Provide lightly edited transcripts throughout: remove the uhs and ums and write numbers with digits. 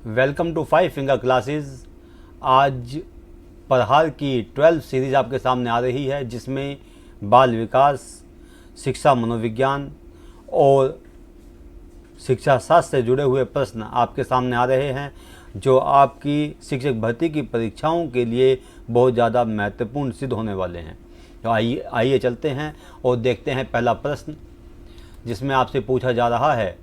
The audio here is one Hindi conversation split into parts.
Welcome to 5 finger classes. आज पढ़ार की 12 सीरीज आपके सामने आ रही है, जिसमें बाल विकास, शिक्षा मनोविज्ञान और शिक्षा शास्त्र से जुड़े हुए प्रश्न आपके सामने आ रहे हैं, जो आपकी शिक्षक भर्ती की परीक्षाओं के लिए बहुत ज़्यादा महत्वपूर्ण सिद्ध होने वाले हैं। तो आइए चलते हैं और देखते हैं पहला प्रश्न, जिसमें आपसे पूछा जा रहा है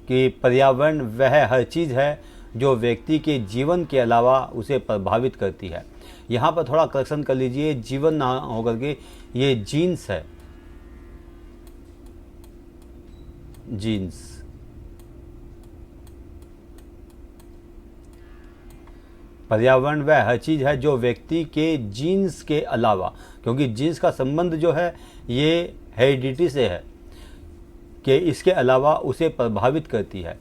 कि पर्यावरण वह हर चीज़ है जो व्यक्ति के जीवन के अलावा उसे प्रभावित करती है। यहाँ पर थोड़ा करेक्शन कर लीजिए, जीवन ना होकर के ये जीन्स है, जीन्स। पर्यावरण वह हर चीज़ है जो व्यक्ति के जीन्स के अलावा, क्योंकि जीन्स का संबंध जो है ये हेरिडिटी से है कि इसके अलावा उसे प्रभावित करती है।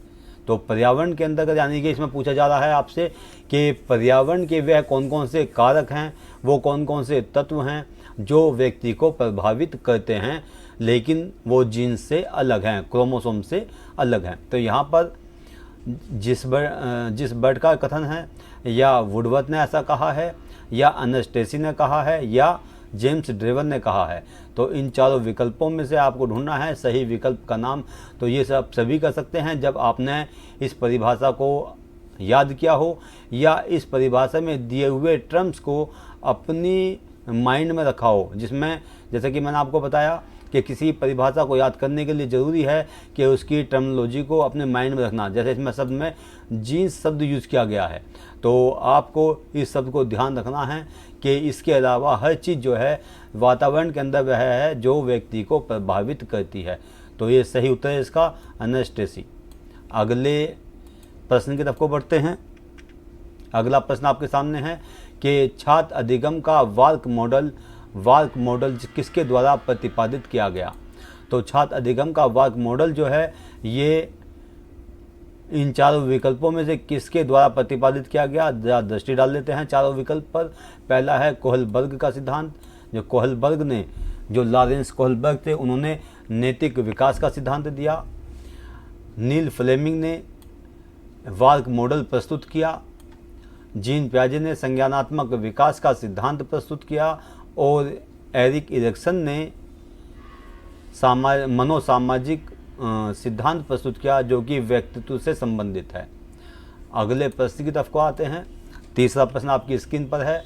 तो पर्यावरण के अंतर्गत यानी कि इसमें पूछा जा रहा है आपसे कि पर्यावरण के वह कौन कौन से कारक हैं, वो कौन कौन से तत्व हैं जो व्यक्ति को प्रभावित करते हैं, लेकिन वो जीन्स से अलग हैं, क्रोमोसोम से अलग हैं। तो यहाँ पर जिस बर्ड का कथन है, या वुडवर्थ ने ऐसा कहा है, या अनस्टेसी ने कहा है, या जेम्स ड्रेवर ने कहा है। तो इन चारों विकल्पों में से आपको ढूंढना है सही विकल्प का नाम। तो ये सब सभी कर सकते हैं जब आपने इस परिभाषा को याद किया हो, या इस परिभाषा में दिए हुए टर्म्स को अपनी माइंड में रखा हो, जिसमें जैसे कि मैंने आपको बताया कि किसी परिभाषा को याद करने के लिए ज़रूरी है कि उसकी टर्मिनोलॉजी को अपने माइंड में रखना। जैसे इसमें शब्द में जीन्स शब्द यूज़ किया गया है, तो आपको इस शब्द को ध्यान रखना है कि इसके अलावा हर चीज़ जो है वातावरण के अंदर वह है जो व्यक्ति को प्रभावित करती है। तो ये सही उत्तर है इसका, अनस्टेसी। अगले प्रश्न की तरफ को बढ़ते हैं। अगला प्रश्न आपके सामने है कि छात्र अधिगम का वार्क मॉडल किसके द्वारा प्रतिपादित किया गया। तो छात्र अधिगम का वार्क मॉडल जो है ये इन चारों विकल्पों में से किसके द्वारा प्रतिपादित किया गया, दृष्टि डाल लेते हैं चारों विकल्प पर। पहला है कोहलबर्ग का सिद्धांत, जो कोहलबर्ग ने, जो लॉरेंस कोहलबर्ग थे, उन्होंने नैतिक विकास का सिद्धांत दिया। नील फ्लेमिंग ने वार्क मॉडल प्रस्तुत किया। जीन पियाजे ने संज्ञानात्मक विकास का सिद्धांत प्रस्तुत किया, और एरिक इरिक्सन ने मनोसामाजिक सिद्धांत प्रस्तुत किया, जो कि व्यक्तित्व से संबंधित है। अगले प्रश्न की तरफ को आते हैं। तीसरा प्रश्न आपकी स्क्रीन पर है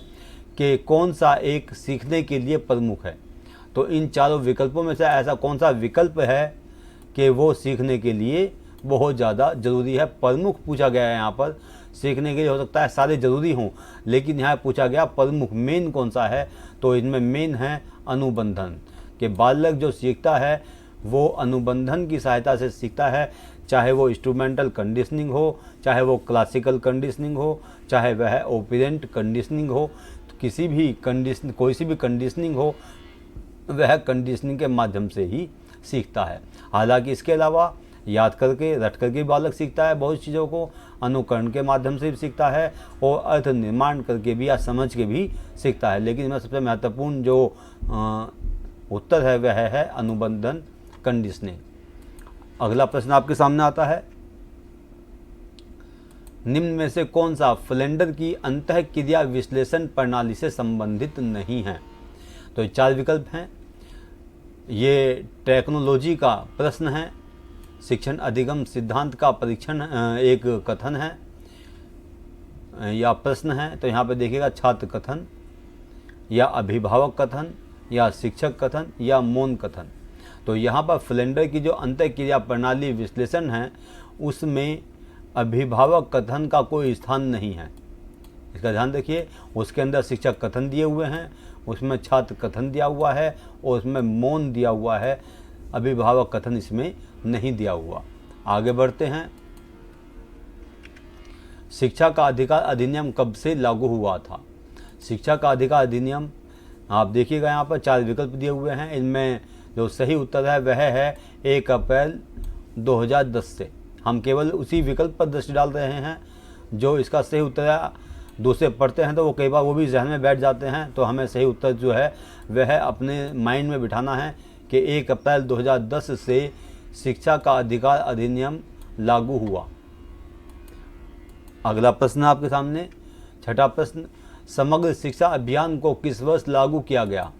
कि कौन सा एक सीखने के लिए प्रमुख है। तो इन चारों विकल्पों में से ऐसा कौन सा विकल्प है कि वो सीखने के लिए बहुत ज़्यादा ज़रूरी है। प्रमुख पूछा गया है यहाँ पर, सीखने के लिए हो सकता है सारे ज़रूरी हों, लेकिन यहाँ पूछा गया प्रमुख, मेन कौन सा है। तो इनमें मेन है अनुबंधन, कि बालक जो सीखता है वो अनुबंधन की सहायता से सीखता है, चाहे वो इंस्ट्रूमेंटल कंडीशनिंग हो, चाहे वो क्लासिकल कंडीशनिंग हो, चाहे वह ओपरेंट कंडीशनिंग हो। तो किसी भी कंडीशन, कोई सी भी कंडीशनिंग हो, वह कंडीशनिंग के माध्यम से ही सीखता है। हालांकि इसके अलावा याद करके, रट करके बालक सीखता है बहुत चीज़ों को, अनुकरण के माध्यम से भी सीखता है, और अर्थ निर्माण करके भी या समझ के भी सीखता है। लेकिन इसमें सबसे महत्वपूर्ण जो उत्तर है वह है अनुबंधन, कंडीशनिंग। अगला प्रश्न आपके सामने आता है, निम्न में से कौन सा फ्लेंडर की अंतःक्रिया विश्लेषण प्रणाली से संबंधित नहीं है। तो ये चार विकल्प हैं। ये टेक्नोलॉजी का प्रश्न है, शिक्षण अधिगम सिद्धांत का परीक्षण एक कथन है या प्रश्न है। तो यहाँ पे देखिएगा छात्र कथन, या अभिभावक कथन, या शिक्षक कथन, या मौन कथन। तो यहाँ पर फ्लेंडर की जो अंतःक्रिया प्रणाली विश्लेषण है, उसमें अभिभावक कथन का कोई स्थान नहीं है, इसका ध्यान रखिए। उसके अंदर शिक्षक कथन दिए हुए हैं, उसमें छात्र कथन दिया हुआ है, और उसमें मौन दिया हुआ है, अभिभावक कथन इसमें नहीं दिया हुआ। आगे बढ़ते हैं। शिक्षा का अधिकार अधिनियम कब से लागू हुआ था। शिक्षा का अधिकार अधिनियम, आप देखिएगा यहाँ पर चार विकल्प दिए हुए हैं। इनमें जो सही उत्तर है वह है 1 अप्रैल 2010 से। हम केवल उसी विकल्प पर दृष्टि डाल रहे हैं जो इसका सही उत्तर है। दूसरे पढ़ते हैं तो वो कई बार वो भी जहन में बैठ जाते हैं, तो हमें सही उत्तर जो है वह अपने माइंड में बिठाना है कि 1 अप्रैल 2010 से शिक्षा का अधिकार अधिनियम लागू हुआ। अगला प्रश्न आपके सामने, छठा प्रश्न, समग्र शिक्षा अभियान को किस वर्ष लागू किया गया?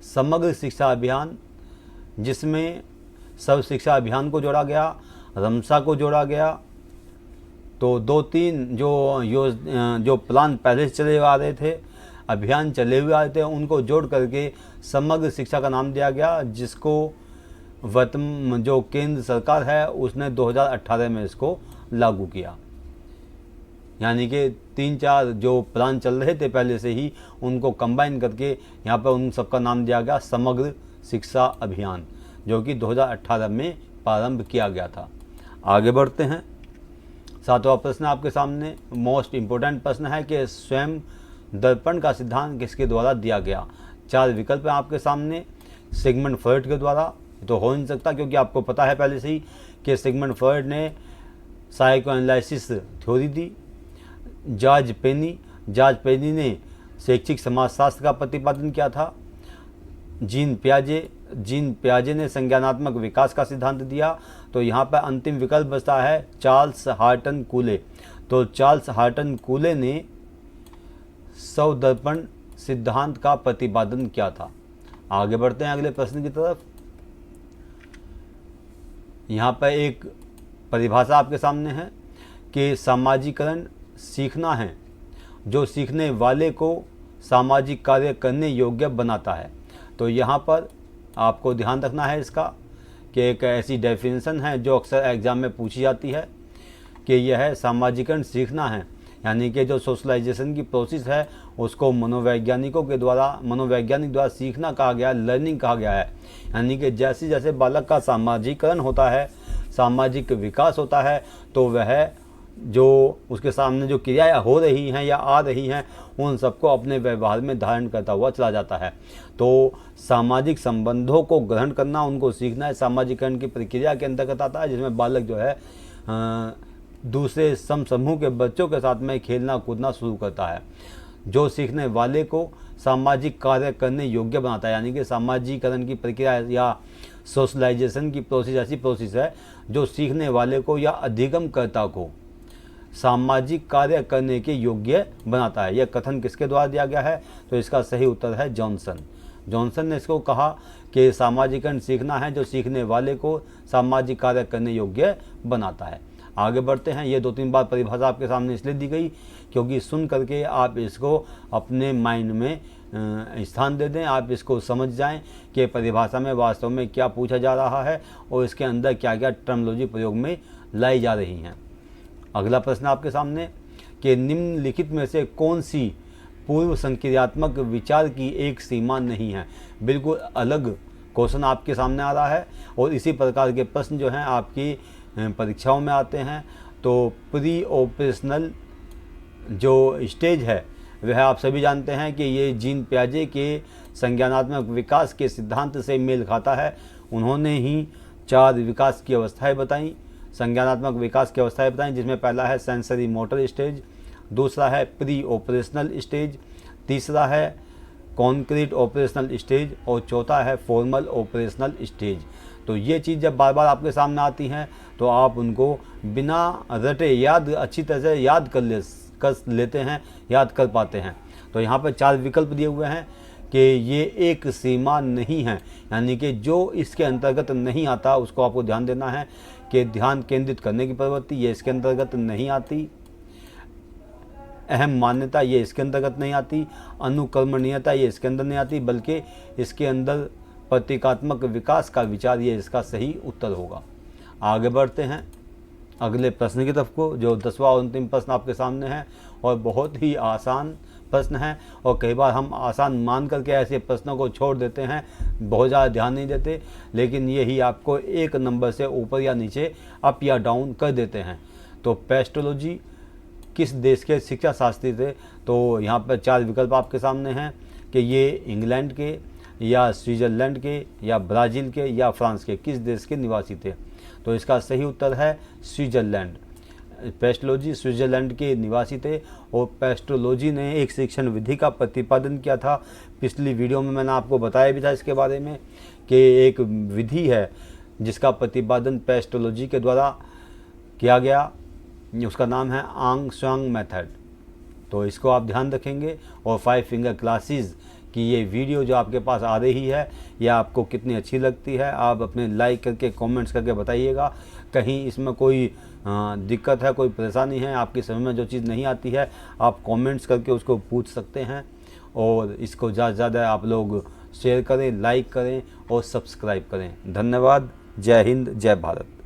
समग्र शिक्षा अभियान, जिसमें सर्व शिक्षा अभियान को जोड़ा गया, रमसा को जोड़ा गया, तो 2-3 जो प्लान पहले से चले आ रहे थे, अभियान चले हुए आ रहे थे, उनको जोड़ करके समग्र शिक्षा का नाम दिया गया, जिसको वर्तमान जो केंद्र सरकार है उसने 2018 में इसको लागू किया। यानी कि 3-4 जो प्लान चल रहे थे पहले से ही, उनको कंबाइन करके यहाँ पर उन सबका नाम दिया गया समग्र शिक्षा अभियान, जो कि 2018 में प्रारंभ किया गया था। आगे बढ़ते हैं। 7वां प्रश्न आपके सामने, मोस्ट इम्पोर्टेंट प्रश्न है कि स्वयं दर्पण का सिद्धांत किसके द्वारा दिया गया? 4 विकल्प हैं आपके सामने। सिगमंड फ्रॉइड के द्वारा, तो हो नहीं सकता क्योंकि आपको पता है पहले से ही कि सिगमंड फ्रॉइड ने साइकोएनालिसिस थ्योरी दी। जॉर्ज पेनी ने शैक्षिक समाजशास्त्र का प्रतिपादन किया था। जीन पियाजे ने संज्ञानात्मक विकास का सिद्धांत दिया। तो यहाँ पर अंतिम विकल्प बचता है चार्ल्स हार्टन कूले। तो चार्ल्स हार्टन कूले ने स्वदर्पण सिद्धांत का प्रतिपादन किया था। आगे बढ़ते हैं अगले प्रश्न की तरफ। यहाँ पर एक परिभाषा आपके सामने है कि सामाजिकरण सीखना है जो सीखने वाले को सामाजिक कार्य करने योग्य बनाता है। तो यहाँ पर आपको ध्यान रखना है इसका कि एक ऐसी डेफिनेशन है जो अक्सर एग्जाम में पूछी जाती है कि यह सामाजिकरण सीखना है, यानी कि जो सोशलाइजेशन की प्रोसेस है उसको मनोवैज्ञानिक द्वारा सीखना कहा गया, लर्निंग कहा गया है। यानी कि जैसे जैसे बालक का सामाजिकरण होता है, सामाजिक विकास होता है, तो वह जो उसके सामने जो क्रियाएं हो रही हैं या आ रही हैं उन सबको अपने व्यवहार में धारण करता हुआ चला जाता है। तो सामाजिक संबंधों को ग्रहण करना, उनको सीखना है, सामाजिकरण की प्रक्रिया के अंतर्गत आता है, जिसमें बालक जो है दूसरे समूह के बच्चों के साथ में खेलना कूदना शुरू करता है, जो सीखने वाले को सामाजिक कार्य करने योग्य बनाता है। यानी कि सामाजिकरण की प्रक्रिया या सोशलाइजेशन की प्रोसेस ऐसी प्रोसेस है जो सीखने वाले को या अधिगमकर्ता को सामाजिक कार्य करने के योग्य बनाता है। यह कथन किसके द्वारा दिया गया है? तो इसका सही उत्तर है जॉनसन ने इसको कहा कि सामाजिकरण सीखना है जो सीखने वाले को सामाजिक कार्य करने योग्य बनाता है। आगे बढ़ते हैं। ये 2-3 बार परिभाषा आपके सामने इसलिए दी गई क्योंकि सुन करके आप इसको अपने माइंड में स्थान दे दें, आप इसको समझ जाएं कि परिभाषा में वास्तव में क्या पूछा जा रहा है और इसके अंदर क्या क्या टर्मोलॉजी प्रयोग में लाई जा रही हैं। अगला प्रश्न आपके सामने कि निम्नलिखित में से कौन सी पूर्व संक्रियात्मक विचार की एक सीमा नहीं है? बिल्कुल अलग क्वेश्चन आपके सामने आ रहा है और इसी प्रकार के प्रश्न जो हैं आपकी परीक्षाओं में आते हैं। तो प्री ऑपरेशनल जो स्टेज है वह आप सभी जानते हैं कि ये जीन पियाजे के संज्ञानात्मक विकास के सिद्धांत से मेल खाता है। उन्होंने ही 4 विकास की अवस्थाएं बताई, संज्ञानात्मक विकास की अवस्थाएं बताई, जिसमें पहला है सेंसरी मोटर स्टेज, दूसरा है प्री ऑपरेशनल स्टेज, तीसरा है कॉन्क्रीट ऑपरेशनल स्टेज और चौथा है फॉर्मल ऑपरेशनल स्टेज। तो ये चीज़ जब बार बार आपके सामने आती हैं तो आप उनको बिना रटे अच्छी तरह से याद कर लेते हैं, याद कर पाते हैं। तो यहाँ पर 4 विकल्प दिए हुए हैं कि ये एक सीमा नहीं है, यानी कि जो इसके अंतर्गत नहीं आता उसको आपको ध्यान देना है कि ध्यान केंद्रित करने की प्रवृत्ति ये इसके अंतर्गत नहीं आती, अहम मान्यता ये इसके अंतर्गत नहीं आती, अनुकर्मणीयता ये इसके अंदर नहीं आती, बल्कि इसके अंदर प्रतीकात्मक विकास का विचार ये इसका सही उत्तर होगा। आगे बढ़ते हैं अगले प्रश्न की तरफ को, जो 10वां और अंतिम प्रश्न आपके सामने है और बहुत ही आसान प्रश्न है। और कई बार हम आसान मान करके ऐसे प्रश्नों को छोड़ देते हैं, बहुत ज़्यादा ध्यान नहीं देते, लेकिन यही आपको 1 नंबर से ऊपर या नीचे अप या डाउन कर देते हैं। तो पेस्टोलॉजी किस देश के शिक्षा शास्त्री थे? तो यहाँ पर 4 विकल्प आपके सामने हैं कि ये इंग्लैंड के या स्विट्ज़रलैंड के या ब्राज़ील के या फ्रांस के, किस देश के निवासी थे? तो इसका सही उत्तर है स्विट्ज़रलैंड। पेस्टोलॉजी स्विट्ज़रलैंड के निवासी थे और पेस्टोलॉजी ने एक शिक्षण विधि का प्रतिपादन किया था। पिछली वीडियो में मैंने आपको बताया भी था इसके बारे में कि एक विधि है जिसका प्रतिपादन पेस्टोलॉजी के द्वारा किया गया, उसका नाम है आंग सांग मेथड। तो इसको आप ध्यान रखेंगे। और 5 फिंगर क्लासेस की ये वीडियो जो आपके पास आ रही है, यह आपको कितनी अच्छी लगती है, आप अपने लाइक करके कमेंट्स करके बताइएगा। कहीं इसमें कोई दिक्कत है, कोई परेशानी है, आपकी समझ में जो चीज़ नहीं आती है, आप कमेंट्स करके उसको पूछ सकते हैं। और इसको ज़्यादा से ज़्यादा आप लोग शेयर करें, लाइक करें और सब्सक्राइब करें। धन्यवाद। जय हिंद, जय भारत।